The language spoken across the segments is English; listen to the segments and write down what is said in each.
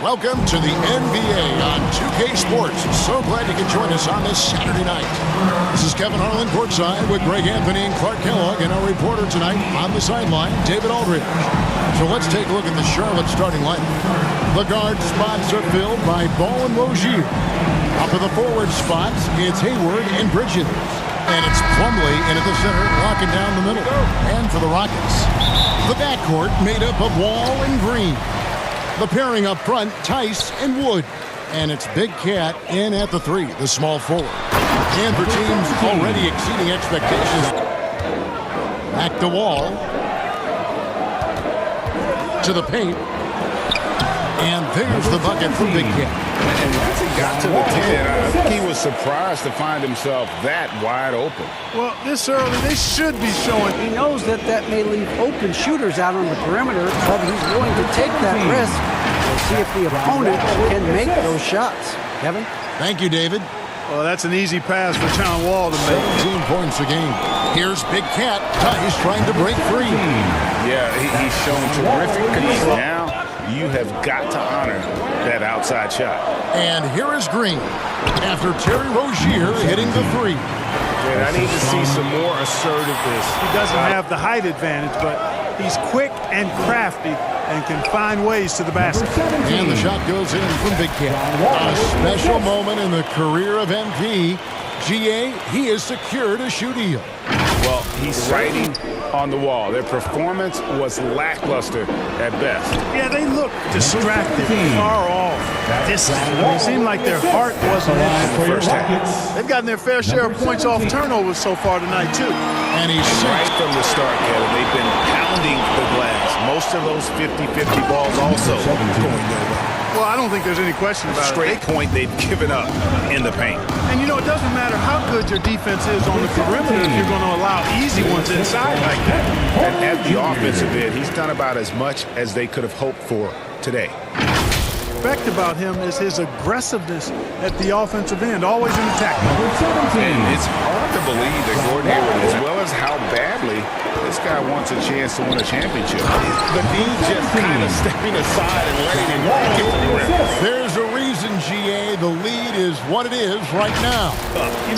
Welcome to the NBA on 2K Sports. So glad you can join us on this Saturday night. This is Kevin Harlan courtside with Greg Anthony and Clark Kellogg, and our reporter tonight on the sideline, David Aldridge. So let's take a look at the Charlotte starting lineup. The guard spots are filled by Ball and Rozier. Up in the forward spots, it's Hayward and Bridges. And it's Plumlee in at the center, locking down the middle. And for the Rockets, the backcourt made up of Wall and Green. The pairing up front, Tice and Wood. And it's Big Cat in at the three, the small forward. And for teams already exceeding expectations, back to Wall. To the paint. And there's the bucket for Big Cat. And once he got to the 10, I think he was surprised to find himself that wide open. Well, this early, they should be showing. He knows that may leave open shooters out on the perimeter, but he's willing to take that risk and see if the opponent can make those shots. Kevin? Thank you, David. Well, that's an easy pass for John Wall to make. 17 points a game. Here's Big Cat. Tice trying to break free. Yeah, he's shown terrific control. Now you have got to honor that outside shot. And here is Green after Terry Rozier hitting the three. And I need to see some more assertiveness. He doesn't have the height advantage, but he's quick and crafty and can find ways to the basket. And the shot goes in from Big Cat. A special moment in the career of MP. GA, he has secured a shoe deal. Well, he's writing on the wall. Their performance was lackluster at best. Yeah, they look distracted, far off, distant. It seemed like their heart wasn't in the first half. They've gotten their fair share of points off turnovers so far tonight, too. And he's right from the start, Kevin. They've been pounding the glass. Most of those 50-50 balls also going their way. Well, I don't think there's any question about Straight point they've given up in the paint. And, you know, it doesn't matter how good your defense is on the perimeter if you're going to allow easy ones inside like that. And at the offensive end, he's done about as much as they could have hoped for today. Fact about him is his aggressiveness at the offensive end, always in attack. And it's hard to believe that Gordon Hayward, as well as how badly this guy wants a chance to win a championship, but he's just kind of stepping aside and letting him get to the rim. There's a reason, GA. The lead is what it is right now.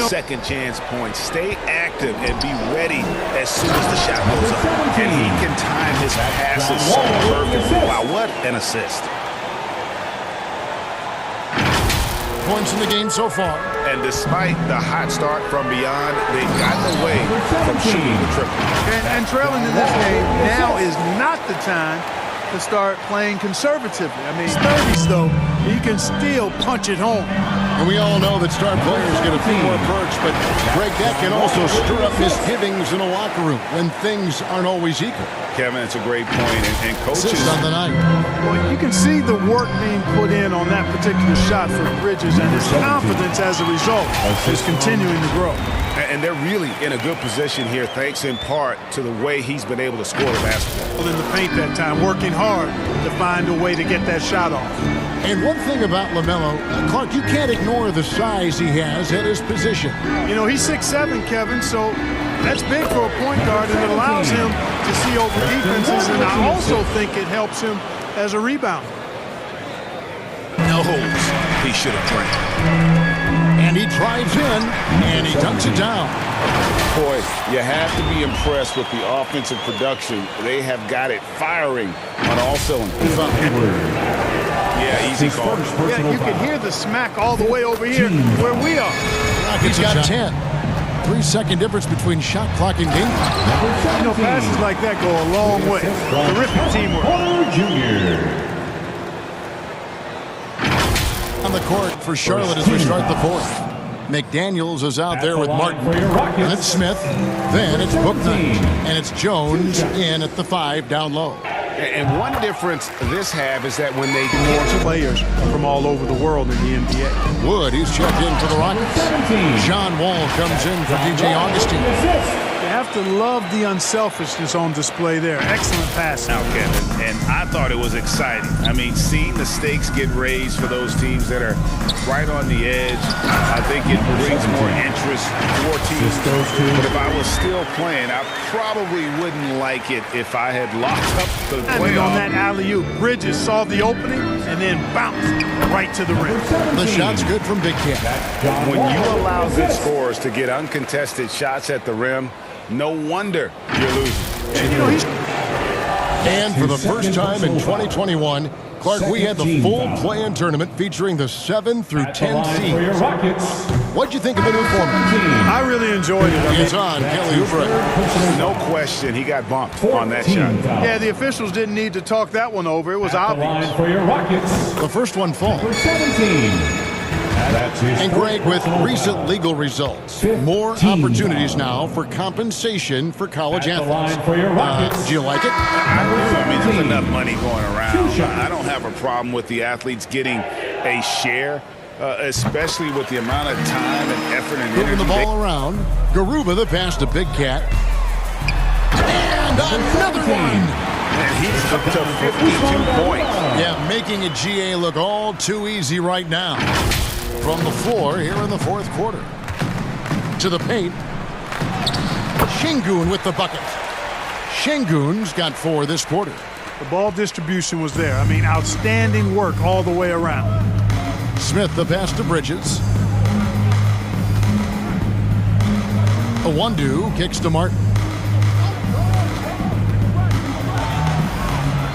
Second chance points. Stay active and be ready as soon as the shot goes up. And he can time his passes so perfectly. Wow, what an assist. Points in the game so far. And despite the hot start from beyond, they've gotten away from shooting the triple. And trailing in this game, now is not the time to start playing conservatively. I mean, 30s, though, he can still punch it home. And we all know that star players get a few more perks, but Greg, that can also stir up misgivings in a locker room when things aren't always equal. Kevin, it's a great point, and coaches on the night. Well, you can see the work being put in on that particular shot for Bridges, and his confidence as a result is continuing to grow. And they're really in a good position here, thanks in part to the way he's been able to score the basketball. In the paint that time, working hard to find a way to get that shot off. And one thing about LaMelo, Clark, you can't ignore the size he has at his position. You know, he's 6'7", Kevin, so that's big for a point guard, and it allows him to see over defenses, and I also think it helps him as a rebounder. No holes he should have drank. And he drives in, and he dunks it down. Boy, you have to be impressed with the offensive production. They have got it firing on all cylinders. Yeah, easy call. Yeah, you can hear the smack all the way over here where we are. He's got 10. 3-second difference between shot clock and game. You know, passes like that go a long way. Terrific teamwork. On the court for Charlotte as we start the fourth. McDaniels is out there with Martin. And it's Smith. Then it's Booknight. And it's Jones in at the 5 down low. And one difference this have is that when they get players from all over the world in the NBA. Wood, he's checked in for the Rockets. John Wall comes in for DJ Augustine. You have have to love the unselfishness on display there. Excellent pass. Now, Kevin, and I thought it was exciting. I mean, seeing the stakes get raised for those teams that are right on the edge, I think it brings more interest for teams. But if I was still playing, I probably wouldn't like it if I had locked up the playoff. On that alley-oop, Bridges saw the opening and then bounced right to the rim. The shot's good from Big Cat. When you allow good scorers to get uncontested shots at the rim, no wonder you're losing. And for the first time in 2021, Clark, we had the full play-in tournament featuring the 7 through 10 seeds. What'd you think of the new format? I really enjoyed it. It's on Kelly Oubre. No question, he got bumped on that shot. Yeah, the officials didn't need to talk that one over. It was obvious. For your Rockets, The first one falls. number 17. And Greg, with recent legal results, more opportunities now for compensation for college athletes. For your Rockets, Do you like it? I mean, there's enough money going around. I don't have a problem with the athletes getting a share, especially with the amount of time and effort and Moving energy. the ball around. Garuba the pass to Big Cat. And another one. And he's up to 52 points. Yeah, making a GA look all too easy right now. From the floor here in the fourth quarter. To the paint. Şengün with the bucket. Şengün's got 4 this quarter. The ball distribution was there. I mean, outstanding work all the way around. Smith the pass to Bridges. Awandu kicks to Martin.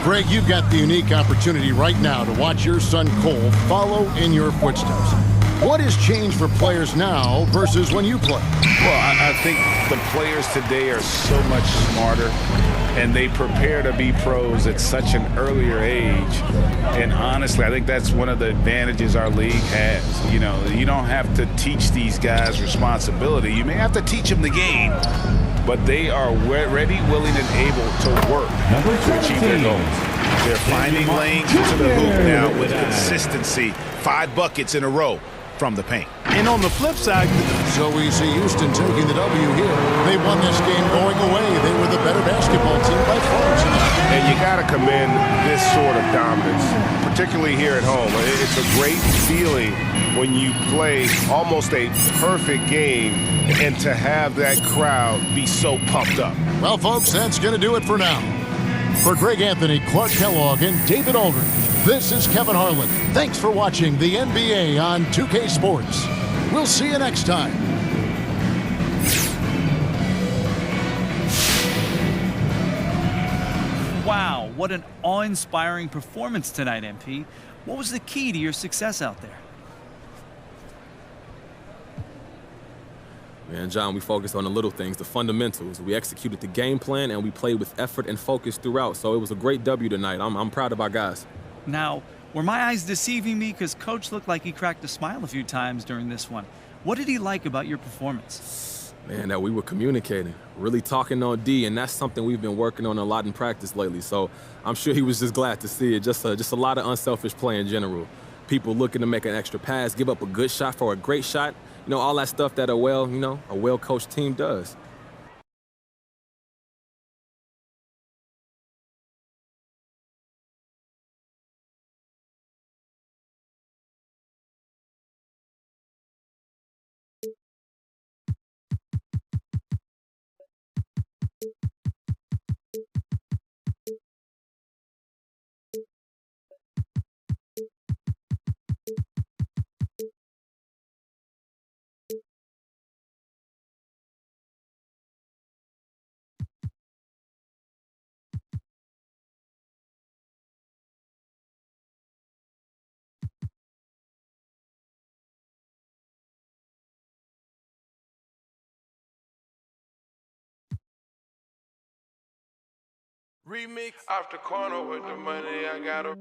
Greg, you've got the unique opportunity right now to watch your son Cole follow in your footsteps. What has changed for players now versus when you played? Well, I think the players today are so much smarter, and they prepare to be pros at such an earlier age. And honestly, I think that's one of the advantages our league has. You know, you don't have to teach these guys responsibility. You may have to teach them the game, but they are ready, willing, and able to work to achieve their goals. They're finding lanes to the hoop now with consistency. 5 buckets in a row from the paint. And on the flip side, So we see Houston taking the W here. They won this game going away. They were the better basketball team by far tonight. And you got to commend this sort of dominance, particularly here at home. It's a great feeling when you play almost a perfect game and to have that crowd be so pumped up. Well, folks, that's going to do it for now. For Greg Anthony, Clark Kellogg, and David Aldridge, this is Kevin Harlan. Thanks for watching the NBA on 2K Sports. We'll see you next time. Wow, what an awe-inspiring performance tonight, MP. What was the key to your success out there? Man, John, we focused on the little things, the fundamentals. We executed the game plan, and we played with effort and focus throughout. So it was a great W tonight. I'm proud of our guys. Now, were my eyes deceiving me? Because Coach looked like he cracked a smile a few times during this one. What did he like about your performance? Man, that we were communicating, really talking on D, and that's something we've been working on a lot in practice lately. So I'm sure he was just glad to see it. Just a lot of unselfish play in general. People looking to make an extra pass, give up a good shot for a great shot. You know, all that stuff that a well-coached team does. Remix off the corner with the money I got.